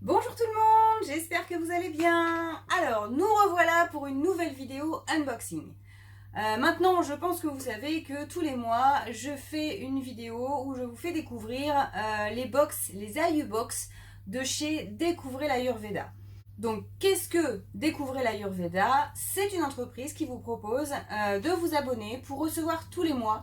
Bonjour tout le monde, j'espère que vous allez bien. Alors, nous revoilà pour une nouvelle vidéo unboxing. Maintenant, je pense que vous savez que tous les mois, je fais une vidéo où je vous fais découvrir les Ayu Box de chez Découvrez l'Ayurveda. Donc, qu'est-ce que Découvrez l'Ayurveda? C'est une entreprise qui vous propose de vous abonner pour recevoir tous les mois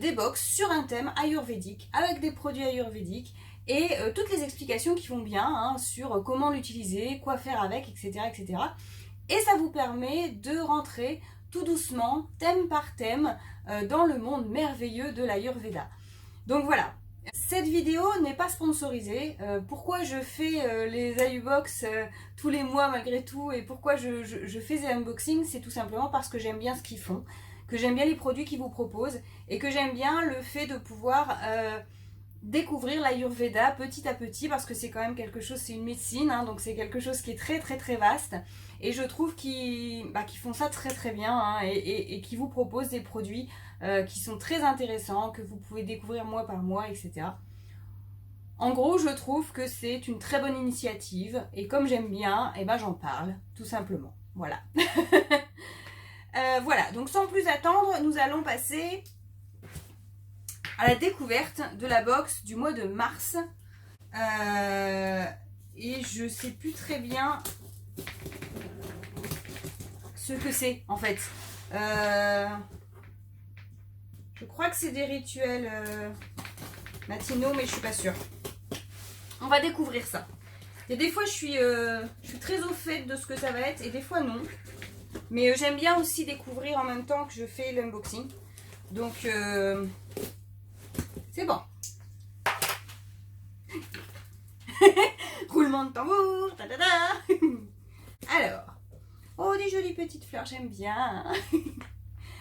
des box sur un thème ayurvédique avec des produits ayurvédiques et toutes les explications qui vont bien sur comment l'utiliser, quoi faire avec, etc., etc. Et ça vous permet de rentrer tout doucement, thème par thème, dans le monde merveilleux de l'Ayurveda. Donc voilà, cette vidéo n'est pas sponsorisée. Pourquoi je fais les Ayubox tous les mois malgré tout et pourquoi je fais des unboxings, c'est tout simplement parce que j'aime bien ce qu'ils font, que j'aime bien les produits qu'ils vous proposent et que j'aime bien le fait de pouvoir découvrir l'Ayurveda petit à petit parce que c'est quand même quelque chose, c'est une médecine, donc c'est quelque chose qui est très très très vaste et je trouve qu'ils font ça très très bien et qui vous proposent des produits qui sont très intéressants, que vous pouvez découvrir mois par mois, etc. En gros, je trouve que c'est une très bonne initiative et comme j'aime bien, j'en parle tout simplement. Voilà. Voilà, donc sans plus attendre, nous allons passer à la découverte de la box du mois de mars. Et je sais plus très bien ce que c'est en fait. Je crois que c'est des rituels matinaux, mais je suis pas sûre. On va découvrir ça. Et des fois, je suis très au fait de ce que ça va être, et des fois non. Mais j'aime bien aussi découvrir en même temps que je fais l'unboxing. Donc, c'est bon. Roulement de tambour. Ta -ta -ta. Alors, oh, des jolies petites fleurs, j'aime bien.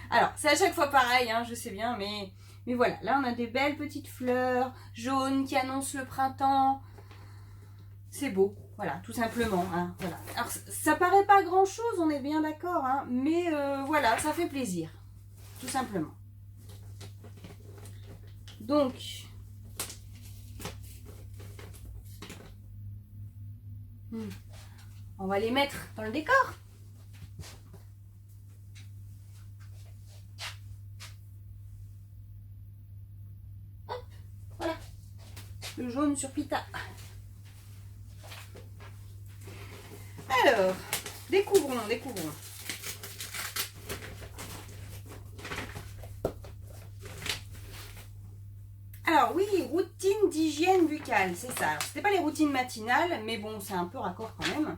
Alors, c'est à chaque fois pareil, je sais bien, mais voilà. Là, on a des belles petites fleurs jaunes qui annoncent le printemps. C'est beau, voilà, tout simplement. Voilà. Alors, ça paraît pas grand-chose, on est bien d'accord, mais voilà, ça fait plaisir, tout simplement. Donc, on va les mettre dans le décor. Hop, voilà, le jaune sur Pita. Alors, découvrons. Alors oui, routine d'hygiène buccale, c'est ça. Alors, c'était pas les routines matinales, mais bon, c'est un peu raccord quand même.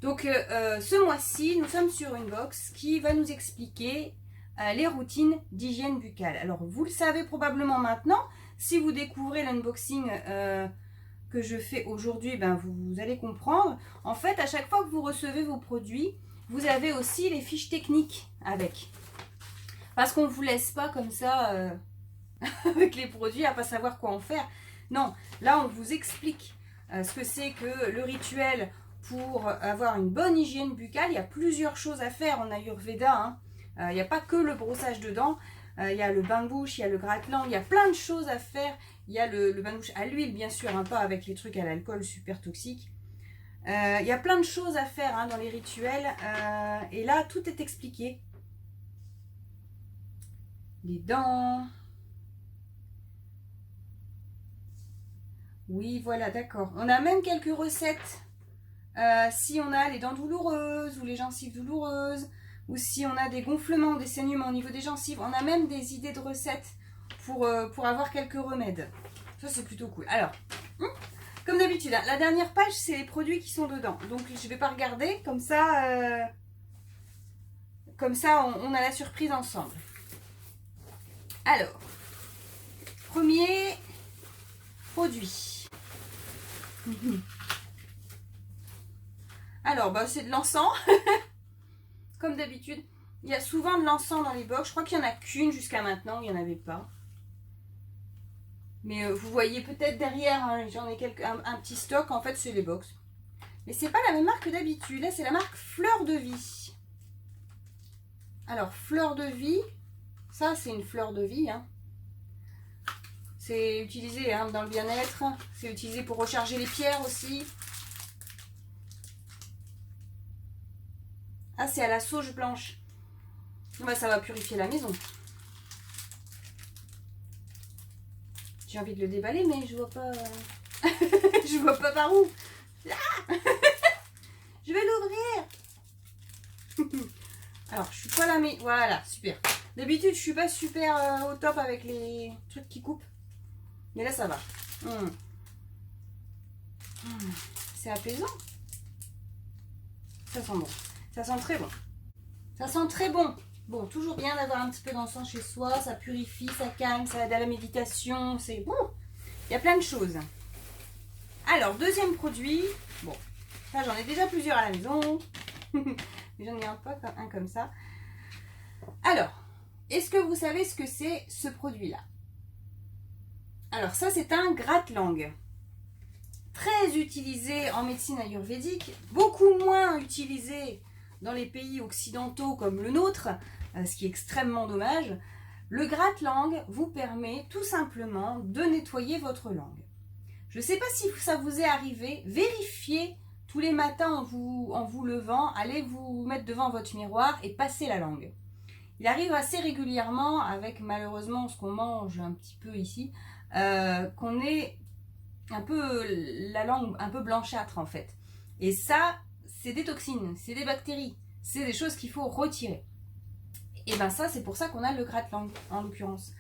Donc ce mois-ci, nous sommes sur une box qui va nous expliquer les routines d'hygiène buccale. Alors vous le savez probablement maintenant, si vous découvrez l'unboxing que je fais aujourd'hui, vous allez comprendre. En fait, à chaque fois que vous recevez vos produits, vous avez aussi les fiches techniques avec. Parce qu'on ne vous laisse pas comme ça avec les produits à pas savoir quoi en faire. Non, là on vous explique ce que c'est que le rituel pour avoir une bonne hygiène buccale. Il y a plusieurs choses à faire en Ayurveda. Il n'y a pas que le brossage de dents. Il y a le bain de bouche, il y a le gratte-langue, il y a plein de choses à faire. Il y a le bain de bouche à l'huile, bien sûr, pas avec les trucs à l'alcool super toxiques. Il y a plein de choses à faire dans les rituels. Et là, tout est expliqué. Les dents. Oui, voilà, d'accord. On a même quelques recettes. Si on a les dents douloureuses ou les gencives douloureuses, ou si on a des gonflements, des saignements au niveau des gencives, on a même des idées de recettes pour avoir quelques remèdes. Ça, c'est plutôt cool. Alors, comme d'habitude, la dernière page, c'est les produits qui sont dedans. Donc, je ne vais pas regarder, comme ça, on a la surprise ensemble. Alors, premier produit. Alors, c'est de l'encens. Comme d'habitude, il y a souvent de l'encens dans les box. Je crois qu'il n'y en a qu'une jusqu'à maintenant. Il n'y en avait pas. Mais vous voyez peut-être derrière, j'en ai un petit stock. En fait, c'est les box. Mais c'est pas la même marque que d'habitude. Là, c'est la marque Fleur de Vie. Alors, Fleur de Vie. Ça, c'est une fleur de vie. C'est utilisé dans le bien-être. C'est utilisé pour recharger les pierres aussi. Ah, c'est à la sauge blanche. Bah, ça va purifier la maison. J'ai envie de le déballer, mais je vois pas... je vois pas par où. Ah je vais l'ouvrir. Alors, je suis pas là, mais... Voilà, super. D'habitude, je suis pas super au top avec les trucs qui coupent. Mais là, ça va. C'est apaisant. Ça sent bon. Ça sent très bon. Ça sent très bon. Bon, toujours bien d'avoir un petit peu d'encens chez soi. Ça purifie, ça calme, ça aide à la méditation. C'est bon. Il y a plein de choses. Alors, deuxième produit. Bon, là, j'en ai déjà plusieurs à la maison. Mais j'en ai un comme ça. Alors, est-ce que vous savez ce que c'est ce produit-là? Alors, ça, c'est un gratte-langue. Très utilisé en médecine ayurvédique, beaucoup moins utilisé dans les pays occidentaux comme le nôtre, ce qui est extrêmement dommage. Le gratte-langue vous permet tout simplement de nettoyer votre langue. Je ne sais pas si ça vous est arrivé, vérifiez tous les matins en vous levant, allez vous mettre devant votre miroir et passez la langue. Il arrive assez régulièrement, avec malheureusement ce qu'on mange un petit peu ici, qu'on ait un peu la langue un peu blanchâtre en fait. Et ça, c'est des toxines, c'est des bactéries, c'est des choses qu'il faut retirer. Et bien ça, c'est pour ça qu'on a le gratte-langue en l'occurrence.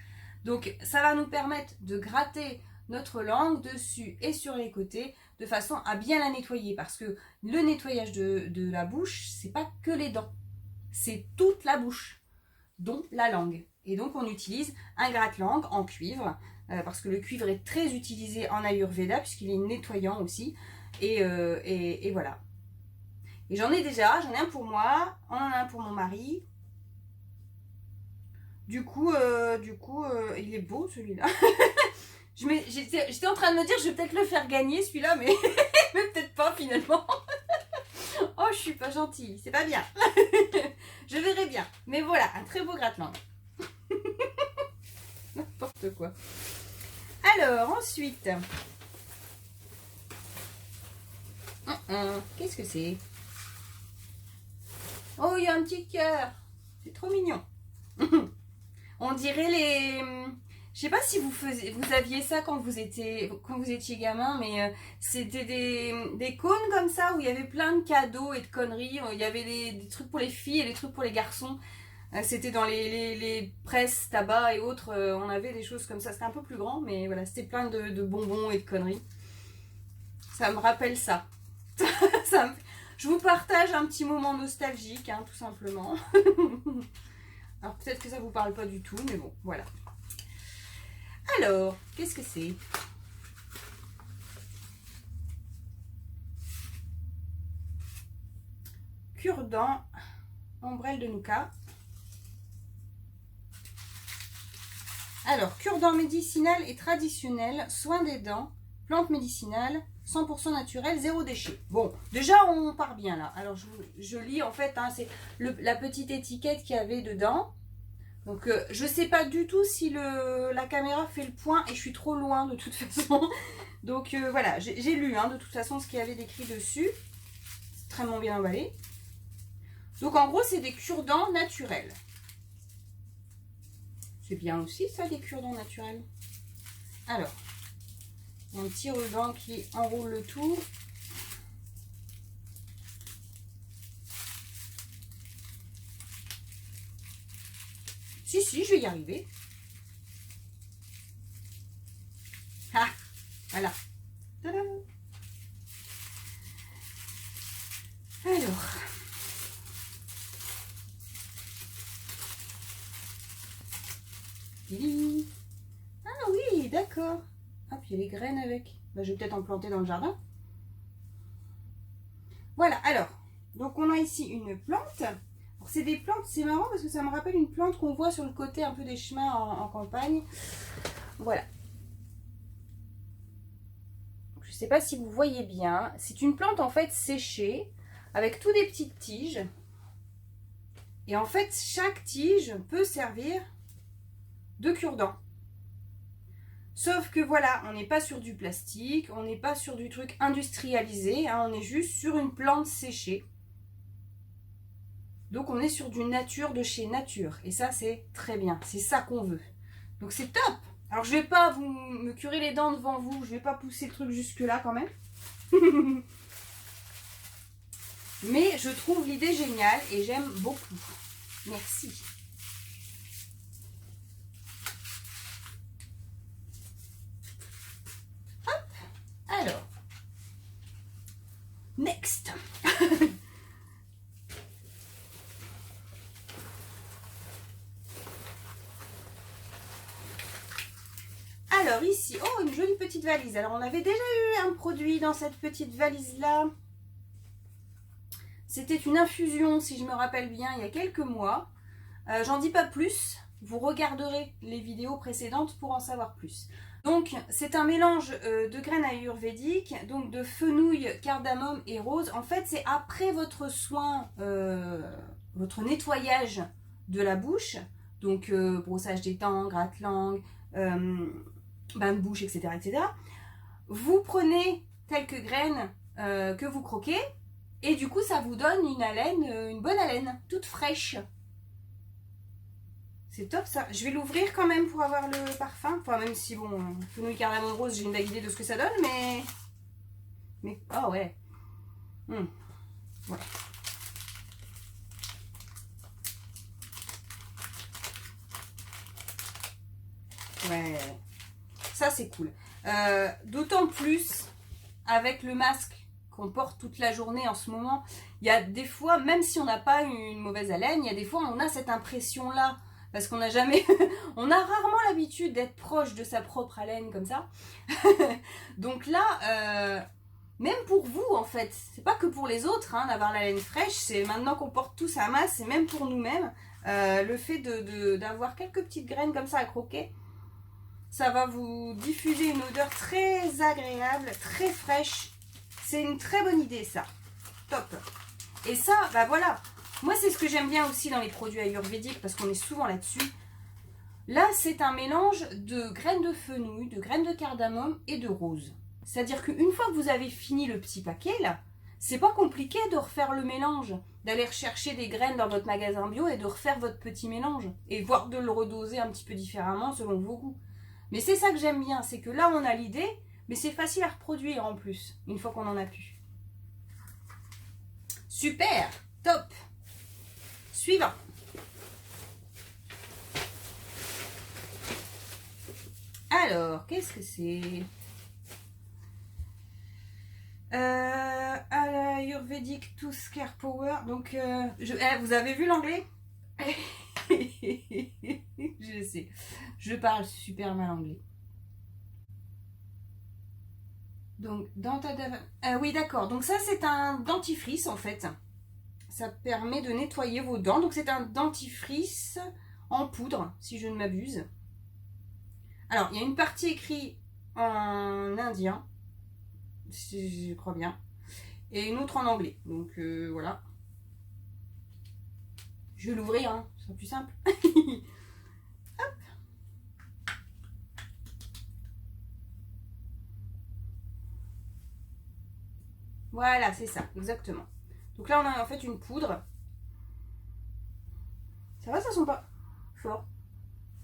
Donc ça va nous permettre de gratter notre langue dessus et sur les côtés de façon à bien la nettoyer, parce que le nettoyage de la bouche, c'est pas que les dents, c'est toute la bouche, dont la langue. Et donc on utilise un gratte-langue en cuivre, parce que le cuivre est très utilisé en Ayurveda puisqu'il est nettoyant aussi. Et voilà. Et j'en ai un pour moi, on en a un pour mon mari. Du coup, il est beau celui-là. J'étais en train de me dire, je vais peut-être le faire gagner celui-là, mais, mais peut-être pas finalement. Oh, je suis pas gentille, c'est pas bien. Je verrai bien. Mais voilà, un très beau gratte-langue. N'importe quoi. Alors, ensuite. Qu'est-ce que c'est? Oh, il y a un petit cœur. C'est trop mignon. On dirait les... Je sais pas si vous aviez ça quand vous étiez gamin, mais c'était des cônes comme ça où il y avait plein de cadeaux et de conneries. Il y avait des trucs pour les filles et des trucs pour les garçons. C'était dans les presses, tabac et autres. On avait des choses comme ça. C'était un peu plus grand, mais voilà, c'était plein de bonbons et de conneries. Ça me rappelle ça. Je vous partage un petit moment nostalgique, hein, tout simplement. Alors peut-être que ça vous parle pas du tout, mais bon, voilà. Alors, qu'est-ce que c'est? Cure-dent, ombrelle de Nouka. Alors, cure-dent médicinal et traditionnel, soin des dents, plante médicinale, 100% naturel, zéro déchet. Bon, déjà on part bien là. Alors je lis en fait, hein, c'est la petite étiquette qu'il y avait dedans. Donc je sais pas du tout si la caméra fait le point et je suis trop loin de toute façon. Donc voilà, j'ai lu hein, de toute façon ce qu'il y avait décrit dessus. C'est extrêmement bien emballé. Donc en gros c'est des cure-dents naturels. C'est bien aussi ça, des cure-dents naturels. Alors, il y a un petit ruban qui enroule le tout. Si, je vais y arriver. Ah, voilà. Tadam. Alors. Ah oui, d'accord. Ah, puis il y a les graines avec. Bah, je vais peut-être en planter dans le jardin. Voilà, alors. Donc on a ici une plante. C'est des plantes, c'est marrant parce que ça me rappelle une plante qu'on voit sur le côté un peu des chemins en campagne. Voilà. Je ne sais pas si vous voyez bien. C'est une plante en fait séchée avec toutes des petites tiges. Et en fait, chaque tige peut servir de cure-dent. Sauf que voilà, on n'est pas sur du plastique, on n'est pas sur du truc industrialisé, hein, on est juste sur une plante séchée. Donc on est sur du nature de chez Nature. Et ça, c'est très bien. C'est ça qu'on veut. Donc c'est top. Alors je vais pas me curer les dents devant vous. Je vais pas pousser le truc jusque là quand même. Mais je trouve l'idée géniale et j'aime beaucoup. Merci. Hop. Alors. Next. Alors ici, oh, une jolie petite valise. Alors on avait déjà eu un produit dans cette petite valise là. C'était une infusion, si je me rappelle bien, il y a quelques mois. J'en dis pas plus. Vous regarderez les vidéos précédentes pour en savoir plus. Donc c'est un mélange de graines ayurvédiques, donc de fenouil, cardamome et rose. En fait c'est après votre soin, votre nettoyage de la bouche, donc brossage des dents, gratte-langue, bain de bouche, etc., etc. Vous prenez quelques graines que vous croquez et du coup ça vous donne une haleine, une bonne haleine, toute fraîche. C'est top ça. Je vais l'ouvrir quand même pour avoir le parfum. Enfin même si bon, fenouil cardamome rose, j'ai une vague idée de ce que ça donne, mais oh ouais. Ouais. Ouais. Ça c'est cool. D'autant plus avec le masque qu'on porte toute la journée en ce moment. Il y a des fois, même si on n'a pas une mauvaise haleine, il y a des fois on a cette impression là. Parce qu'on n'a jamais, on a rarement l'habitude d'être proche de sa propre haleine comme ça. Donc là, même pour vous en fait, c'est pas que pour les autres hein, d'avoir la laine fraîche, c'est maintenant qu'on porte tous un masque, c'est même pour nous-mêmes. Le fait d'avoir quelques petites graines comme ça à croquer, ça va vous diffuser une odeur très agréable, très fraîche. C'est une très bonne idée ça. Top. Et ça, bah voilà. Moi, c'est ce que j'aime bien aussi dans les produits ayurvédiques, parce qu'on est souvent là-dessus. Là, c'est un mélange de graines de fenouil, de graines de cardamome et de rose. C'est-à-dire qu'une fois que vous avez fini le petit paquet, là, c'est pas compliqué de refaire le mélange, d'aller rechercher des graines dans votre magasin bio et de refaire votre petit mélange, et voire de le redoser un petit peu différemment selon vos goûts. Mais c'est ça que j'aime bien, c'est que là, on a l'idée, mais c'est facile à reproduire en plus, une fois qu'on en a pu. Super, top. Suivant. Alors, qu'est-ce que c'est? Ayurvedic Tooth Care Power. Donc, vous avez vu l'anglais? Je sais. Je parle super mal anglais. Donc, oui, d'accord. Donc ça, c'est un dentifrice, en fait. Ça permet de nettoyer vos dents. Donc, c'est un dentifrice en poudre, si je ne m'abuse. Alors, il y a une partie écrite en indien, si je crois bien, et une autre en anglais. Donc, voilà. Je vais l'ouvrir, hein. Ce sera plus simple. Hop. Voilà, c'est ça, exactement. Donc là, on a en fait une poudre. Ça va, ça sent pas fort.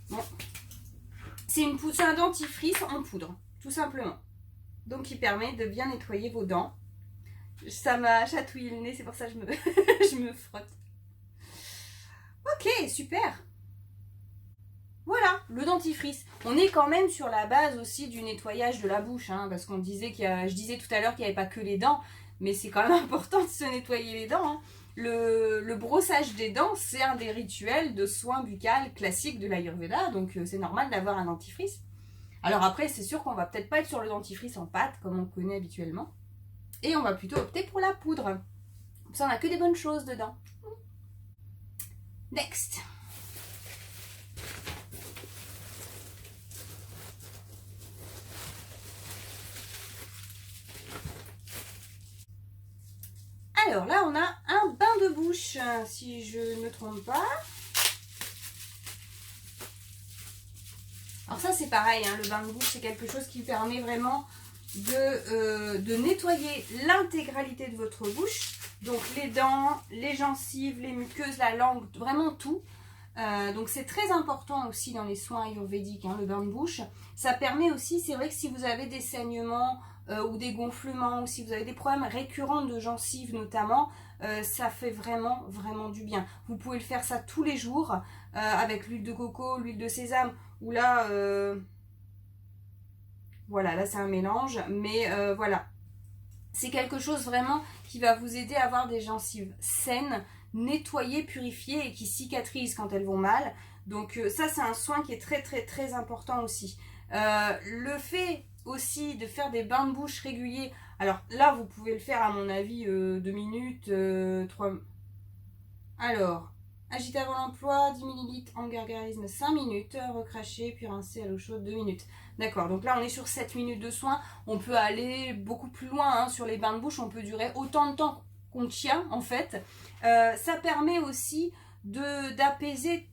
Bon. C'est une poudre, c'est un dentifrice en poudre, tout simplement. Donc, qui permet de bien nettoyer vos dents. Ça m'a chatouillé le nez, c'est pour ça que je me, je me frotte. Ok, super. Voilà, le dentifrice. On est quand même sur la base aussi du nettoyage de la bouche, hein, parce qu'on disait je disais tout à l'heure qu'il n'y avait pas que les dents, mais c'est quand même important de se nettoyer les dents. Hein. Le brossage des dents, c'est un des rituels de soins buccales classiques de l'Ayurveda, donc c'est normal d'avoir un dentifrice. Alors après, c'est sûr qu'on va peut-être pas être sur le dentifrice en pâte, comme on le connaît habituellement, et on va plutôt opter pour la poudre. Comme ça, on n'a que des bonnes choses dedans. Next. Alors là, on a un bain de bouche, si je ne me trompe pas. Alors ça, c'est pareil, hein, le bain de bouche, c'est quelque chose qui permet vraiment de nettoyer l'intégralité de votre bouche. Donc les dents, les gencives, les muqueuses, la langue, vraiment tout. Donc c'est très important aussi dans les soins ayurvédiques, hein, le bain de bouche. Ça permet aussi, c'est vrai que si vous avez des saignements ou des gonflements, ou si vous avez des problèmes récurrents de gencives notamment, ça fait vraiment, vraiment du bien. Vous pouvez le faire ça tous les jours avec l'huile de coco, l'huile de sésame, ou là, voilà, là c'est un mélange, mais voilà. C'est quelque chose vraiment qui va vous aider à avoir des gencives saines, nettoyées, purifiées et qui cicatrisent quand elles vont mal. Donc ça, c'est un soin qui est très très très important aussi. Le fait aussi de faire des bains de bouche réguliers. Alors là, vous pouvez le faire à mon avis 2 minutes, 3... Alors, agiter avant l'emploi, 10 ml en gargarisme 5 minutes, recracher puis rincer à l'eau chaude 2 minutes. D'accord, donc là on est sur 7 minutes de soin. On peut aller beaucoup plus loin hein, sur les bains de bouche, on peut durer autant de temps qu'on tient en fait. Ça permet aussi d'apaiser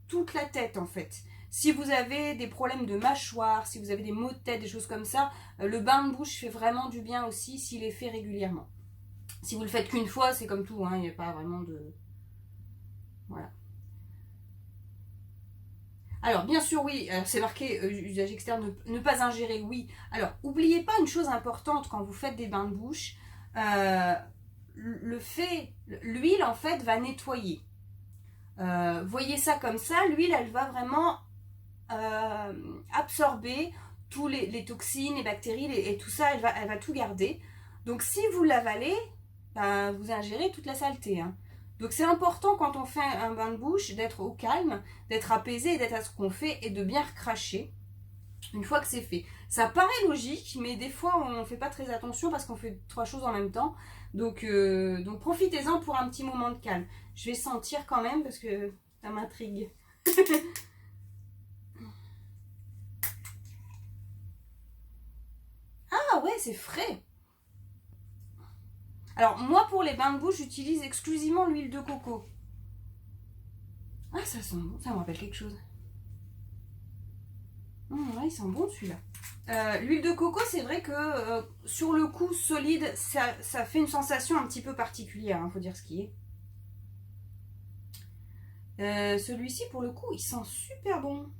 toute la tête en fait. Si vous avez des problèmes de mâchoire, si vous avez des maux de tête, des choses comme ça, le bain de bouche fait vraiment du bien aussi s'il est fait régulièrement. Si vous le faites qu'une fois, c'est comme tout, hein, il n'y a pas vraiment de... Voilà. Alors, bien sûr, oui, c'est marqué usage externe, ne pas ingérer, oui. Alors, n'oubliez pas une chose importante quand vous faites des bains de bouche. L'huile, en fait, va nettoyer. Voyez ça comme ça, l'huile, elle va vraiment absorber tous les toxines, les bactéries et tout ça, elle va tout garder. Donc, si vous l'avalez, ben, vous ingérez toute la saleté, hein. Donc c'est important quand on fait un bain de bouche d'être au calme, d'être apaisé, d'être à ce qu'on fait et de bien recracher une fois que c'est fait. Ça paraît logique, mais des fois on ne fait pas très attention parce qu'on fait 3 choses en même temps. Donc profitez-en pour un petit moment de calme. Je vais sentir quand même parce que ça m'intrigue. Ah ouais, c'est frais. Alors moi pour les bains de bouche j'utilise exclusivement l'huile de coco. Ah ça sent bon, ça me rappelle quelque chose. Ouais, il sent bon celui-là. L'huile de coco c'est vrai que sur le coup solide ça fait une sensation un petit peu particulière, hein, faut dire ce qui est. Celui-ci pour le coup il sent super bon.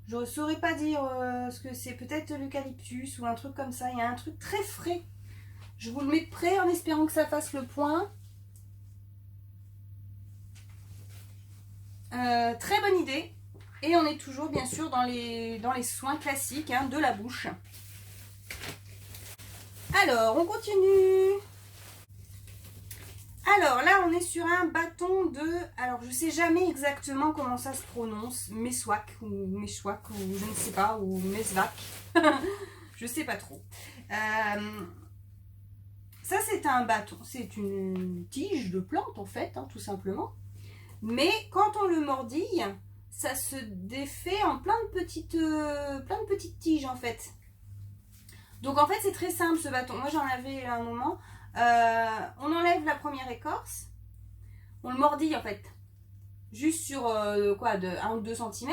Je ne saurais pas dire ce que c'est, peut-être l'eucalyptus ou un truc comme ça, il y a un truc très frais. Je vous le mets de près en espérant que ça fasse le point. Très bonne idée. Et on est toujours bien sûr dans les soins classiques hein, de la bouche. Alors, on continue. Alors là, on est sur un bâton de... Alors, je sais jamais exactement comment ça se prononce. Meswak ou Meshwak ou je ne sais pas, ou Meswak. Je sais pas trop. Ça, c'est un bâton. C'est une tige de plante, en fait, hein, tout simplement. Mais quand on le mordille, ça se défait en plein de petites tiges, en fait. Donc, en fait, c'est très simple, ce bâton. Moi, j'en avais à un moment... on enlève la première écorce, on le mordille en fait, juste sur de 1 ou 2 cm,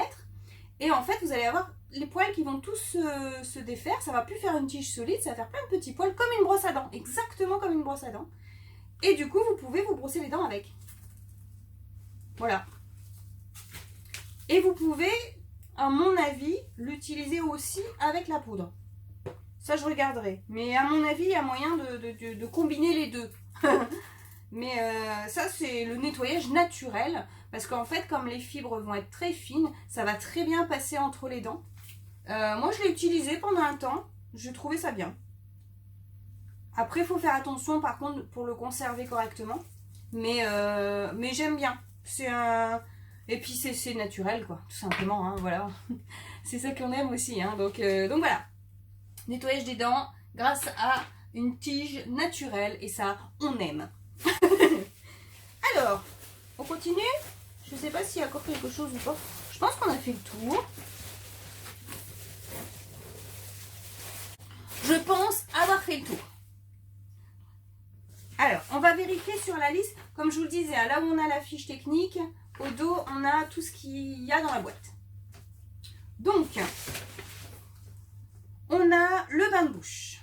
et en fait vous allez avoir les poils qui vont tous se défaire, ça va plus faire une tige solide, ça va faire plein de petits poils comme une brosse à dents, exactement comme une brosse à dents, et du coup vous pouvez vous brosser les dents avec. Voilà. Et vous pouvez, à mon avis, l'utiliser aussi avec la poudre. Ça, je regarderai. Mais à mon avis, il y a moyen de combiner les deux. Mais ça, c'est le nettoyage naturel. Parce qu'en fait, comme les fibres vont être très fines, ça va très bien passer entre les dents. Moi, je l'ai utilisé pendant un temps. Je trouvais ça bien. Après, il faut faire attention, par contre, pour le conserver correctement. Mais j'aime bien. C'est un... Et puis, c'est naturel, quoi. Tout simplement, hein, voilà. C'est ça qu'on aime aussi, hein. Donc voilà. Nettoyage des dents grâce à une tige naturelle et ça, on aime. Alors, on continue. Je ne sais pas s'il y a encore quelque chose ou pas. Je pense qu'on a fait le tour. Je pense avoir fait le tour. Alors, on va vérifier sur la liste. Comme je vous le disais, là où on a la fiche technique, au dos, on a tout ce qu'il y a dans la boîte. Donc... on a le bain de bouche.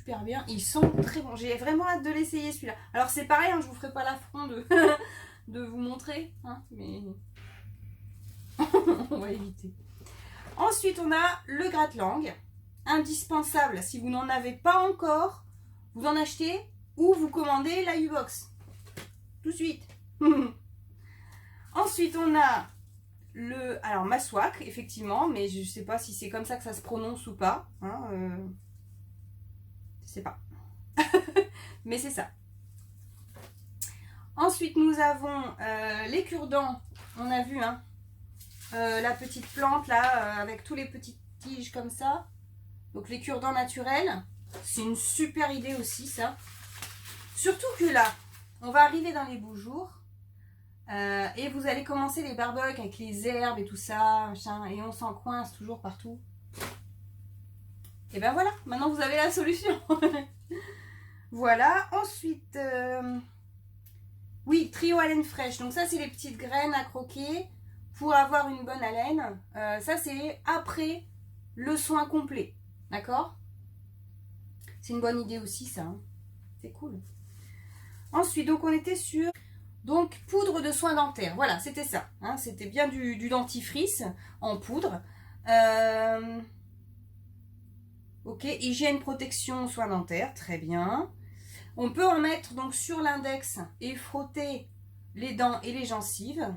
super bien. Ils sont très bons. J'ai vraiment hâte de l'essayer celui-là. Alors c'est pareil, hein, je vous ferai pas l'affront de, de vous montrer. Hein, mais on va éviter. Ensuite, on a le gratte-langue. Indispensable, si vous n'en avez pas encore, vous en achetez ou vous commandez la U-Box. Tout de suite. Ensuite, on a le... Alors, Maswak, effectivement, mais je ne sais pas si c'est comme ça que ça se prononce ou pas. Hein, je sais pas. Mais c'est ça. Ensuite, nous avons les cure-dents. On a vu, hein, la petite plante, là, avec tous les petites tiges comme ça. Donc, les cure-dents naturels. C'est une super idée aussi, ça. Surtout que là, on va arriver dans les beaux jours. Et vous allez commencer les barbecues avec les herbes et tout ça, machin, et on s'en coince toujours partout. Et ben voilà, maintenant vous avez la solution. Voilà, ensuite, oui, trio haleine fraîche. Donc ça, c'est les petites graines à croquer pour avoir une bonne haleine. Ça, c'est après le soin complet, d'accord? C'est une bonne idée aussi, ça. Hein. C'est cool. Ensuite, donc on était sur... Donc, poudre de soin dentaire. Voilà, c'était ça. Hein, c'était bien du dentifrice en poudre. Ok, hygiène, protection, soin dentaire. Très bien. On peut en mettre donc sur l'index et frotter les dents et les gencives.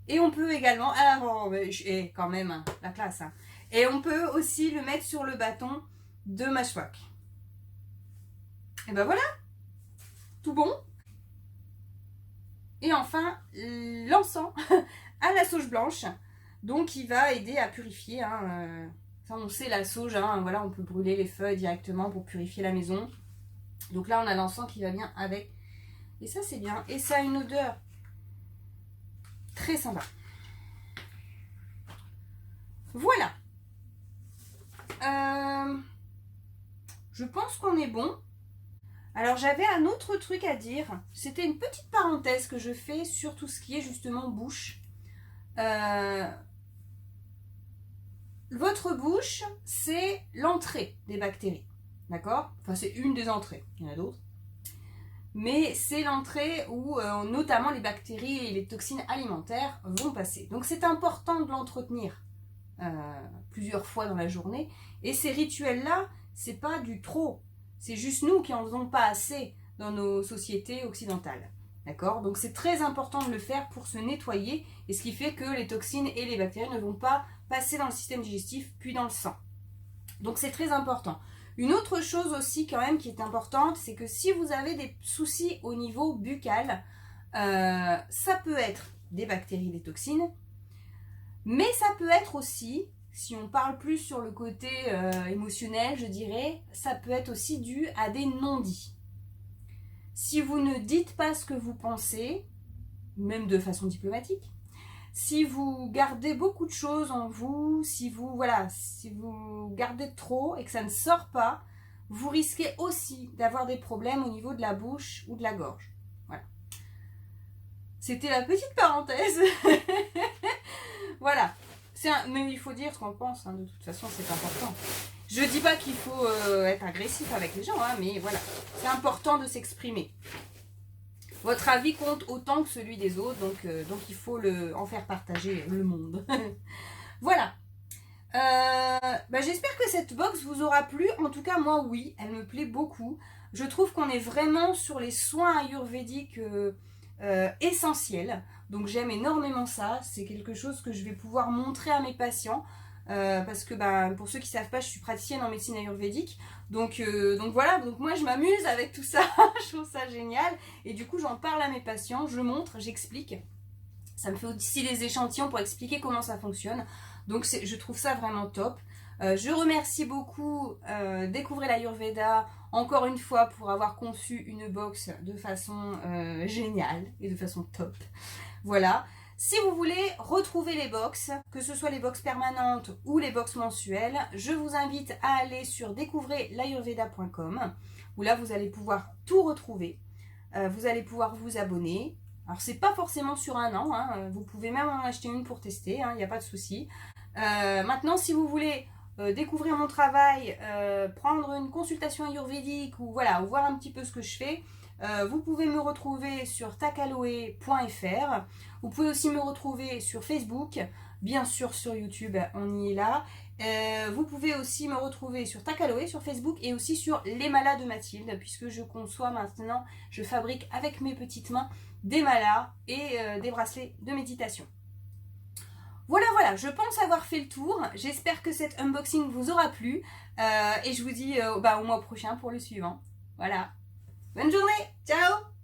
Et on peut également... Alors, quand même, hein, la classe. Hein. Et on peut aussi le mettre sur le bâton de Maswak. Et ben voilà. Tout bon. Et enfin, l'encens à la sauge blanche. Donc, il va aider à purifier. Hein, ça, on sait, la sauge. Hein, voilà, on peut brûler les feuilles directement pour purifier la maison. Donc là, on a l'encens qui va bien avec. Et ça, c'est bien. Et ça a une odeur très sympa. Voilà. Je pense qu'on est bon. Alors j'avais un autre truc à dire, c'était une petite parenthèse que je fais sur tout ce qui est justement bouche. Votre bouche, c'est l'entrée des bactéries, d'accord? Enfin c'est une des entrées, il y en a d'autres. Mais c'est l'entrée où notamment les bactéries et les toxines alimentaires vont passer. Donc c'est important de l'entretenir plusieurs fois dans la journée. Et ces rituels-là, c'est pas du trop. C'est juste nous qui en faisons pas assez dans nos sociétés occidentales. D'accord? Donc c'est très important de le faire pour se nettoyer, et ce qui fait que les toxines et les bactéries ne vont pas passer dans le système digestif puis dans le sang. Donc c'est très important. Une autre chose aussi quand même qui est importante, c'est que si vous avez des soucis au niveau buccal, ça peut être des bactéries, des toxines, mais ça peut être aussi... Si on parle plus sur le côté émotionnel, je dirais, ça peut être aussi dû à des non-dits. Si vous ne dites pas ce que vous pensez, même de façon diplomatique, si vous gardez beaucoup de choses en vous, si vous gardez trop et que ça ne sort pas, vous risquez aussi d'avoir des problèmes au niveau de la bouche ou de la gorge. Voilà. C'était la petite parenthèse. Voilà. Mais il faut dire ce qu'on pense, hein, de toute façon c'est important. Je dis pas qu'il faut être agressif avec les gens, hein, mais voilà, c'est important de s'exprimer. Votre avis compte autant que celui des autres, donc il faut en faire partager le monde. Voilà. J'espère que cette box vous aura plu. En tout cas, moi, oui, elle me plaît beaucoup. Je trouve qu'on est vraiment sur les soins ayurvédiques essentiels. Donc j'aime énormément ça, c'est quelque chose que je vais pouvoir montrer à mes patients parce que pour ceux qui ne savent pas, je suis praticienne en médecine ayurvédique, donc voilà, donc moi je m'amuse avec tout ça, je trouve ça génial, et du coup j'en parle à mes patients, je montre, j'explique, ça me fait aussi des échantillons pour expliquer comment ça fonctionne, donc je trouve ça vraiment top. Je remercie beaucoup Découvrez l'Ayurveda encore une fois pour avoir conçu une box de façon géniale et de façon top. Voilà, si vous voulez retrouver les box, que ce soit les box permanentes ou les box mensuelles, je vous invite à aller sur découvrelayurveda.com où là vous allez pouvoir tout retrouver. Vous allez pouvoir vous abonner. Alors c'est pas forcément sur un an, hein, vous pouvez même en acheter une pour tester, il n'y a pas de souci. Maintenant si vous voulez découvrir mon travail, prendre une consultation ayurvédique ou voilà, ou voir un petit peu ce que je fais, vous pouvez me retrouver sur takaloe.fr. Vous pouvez aussi me retrouver sur Facebook, bien sûr sur YouTube, on y est là. Vous pouvez aussi me retrouver sur Takaloe, sur Facebook et aussi sur Les Malas de Mathilde, puisque je conçois maintenant, je fabrique avec mes petites mains des malas et des bracelets de méditation. Voilà, voilà, je pense avoir fait le tour. J'espère que cet unboxing vous aura plu. Et je vous dis au mois prochain pour le suivant. Voilà. Bonne journée, ciao!